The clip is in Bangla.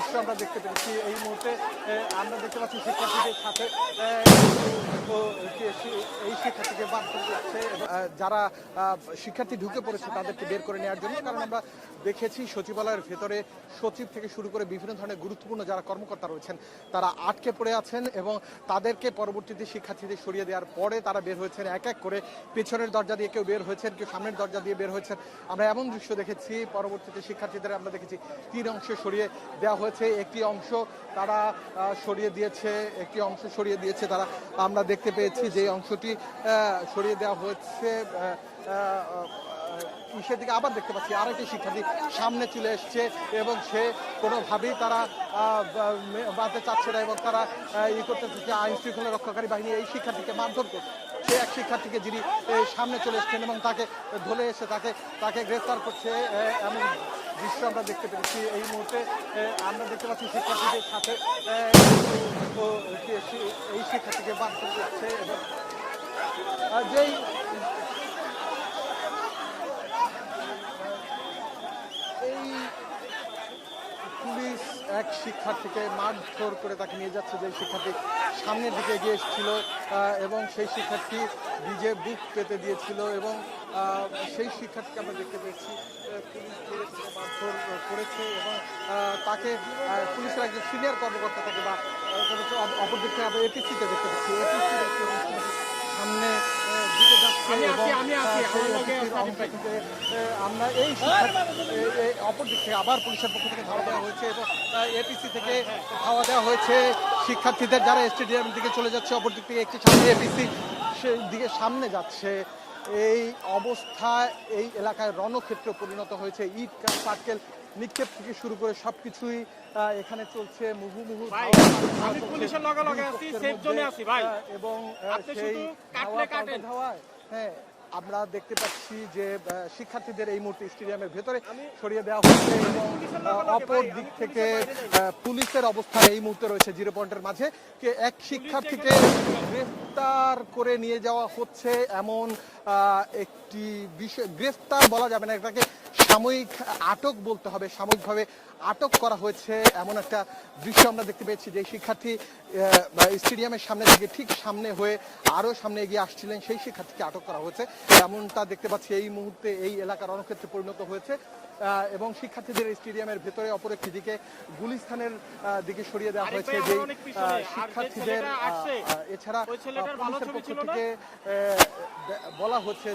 দৃশ্য আমরা দেখতে পেরেছি এই মুহূর্তে। আমরা দেখতে পাচ্ছি শিক্ষার্থীদের সাথে এই শিক্ষার্থীকে বাদ করে যাচ্ছে। যারা শিক্ষার্থী ঢুকে পড়েছে তাদেরকে বের করে নেওয়ার জন্য, কারণ আমরা দেখেছি সচিবালয়ের ভেতরে সচিব থেকে শুরু করে বিভিন্ন ধরনের গুরুত্বপূর্ণ যারা কর্মকর্তা রয়েছেন তারা আটকে পড়ে আছেন এবং তাদেরকে পরবর্তীতে শিক্ষার্থীদের সরিয়ে দেওয়ার পরে তারা বের হয়েছেন এক এক করে। পেছনের দরজা দিয়ে কেউ বের হয়েছেন, কেউ সামনের দরজা দিয়ে বের হয়েছেন। আমরা এমন দৃশ্য দেখেছি, পরবর্তীতে শিক্ষার্থীদের আমরা দেখেছি 3 অংশে সরিয়ে দেওয়া হয়েছে। একটি অংশ তারা সরিয়ে দিয়েছে তারা, আমরা দেখতে পেয়েছি যে অংশটি সরিয়ে দেওয়া হয়েছে। সেদিকে আবার দেখতে পাচ্ছি আরেকটি শিক্ষার্থী সামনে চলে এসছে এবং সে কোনোভাবেই তারা বাঁধতে চাচ্ছে না এবং তারা করতে চাচ্ছে। আইন শৃঙ্খলা রক্ষাকারী বাহিনী এই শিক্ষার্থীকে মারধর করছে। সে এক শিক্ষার্থীকে যিনি সামনে চলে এসছেন এবং তাকে ধরে এসে তাকে গ্রেফতার করছে, এমন দৃশ্য আমরা দেখতে পেরেছি এই মুহূর্তে। আমরা দেখতে পাচ্ছি শিক্ষার্থীদের সাথে এই শিক্ষার্থীকে বাদ করে যাচ্ছে এবং যেই পুলিশ এক শিক্ষার্থীকে মারধর করে তাকে নিয়ে যাচ্ছে, যে শিক্ষার্থী সামনের দিকে এগিয়ে এসেছিল এবং সেই শিক্ষার্থী নিজে বুক পেতে দিয়েছিল এবং সেই শিক্ষার্থীকে আমরা দেখতে পেয়েছি পুলিশ মারধর করেছে এবং তাকে পুলিশের একজন সিনিয়র কর্মকর্তা থেকে বা অপরদিকে আমরা এপিসিতে দেখতে পাচ্ছি। সামনে দিকে যাচ্ছে এবং আমরা এই অপরদিক থেকে আবার পুলিশের পক্ষ থেকে ধাওয়া দেওয়া হয়েছে এবং এপিসি থেকে ধাওয়া দেওয়া হয়েছে শিক্ষার্থীদের যারা স্টেডিয়াম দিকে চলে যাচ্ছে। অপরদিক থেকে একটি সামনে এপিসি সেই দিকে সামনে যাচ্ছে। এই অবস্থায় এই এলাকায় রণক্ষেত্র পরিণত হয়েছে। ইট পাটকেল নিক্ষেপ থেকে শুরু করে সবকিছুই এখানে চলছে। মুহুর্মুহু এবং সেই ধাওয়ায় আমরা দেখতে পাচ্ছি যে শিক্ষার্থীদের এই মুহূর্তে স্টেডিয়ামের ভেতরে সরিয়ে দেওয়া হচ্ছে এবং অপর দিক থেকে পুলিশের অবস্থা এই মুহূর্তে রয়েছে 0 পয়েন্টের মাঝে। এক শিক্ষার্থীকে গ্রেফতার করে নিয়ে যাওয়া হচ্ছে এমন একটি বিষয়। গ্রেফতার বলা যাবে না, এটাকে সাময়িক আটক বলতে হবে। সাময়িকভাবে আটক করা হয়েছে এমন একটা দৃশ্য আমরা দেখতে পেয়েছি। যে শিক্ষার্থী স্টেডিয়ামের সামনে থেকে ঠিক সামনে হয়ে আরো সামনে এগিয়ে আসছিলেন সেই শিক্ষার্থীকে আটক করা হয়েছে এমনটা দেখতে পাচ্ছি। এই মুহূর্তে এই এলাকা রণক্ষেত্রে পরিণত হয়েছে এবং শিক্ষার্থীদের স্টেডিয়ামের ভেতরে অপর একটি দিকে গুলিস্তানের দিকে সরিয়ে দেওয়া হয়েছে। যে শিক্ষার্থীদের এছাড়া পুলিশের পক্ষ থেকে বলা হচ্ছে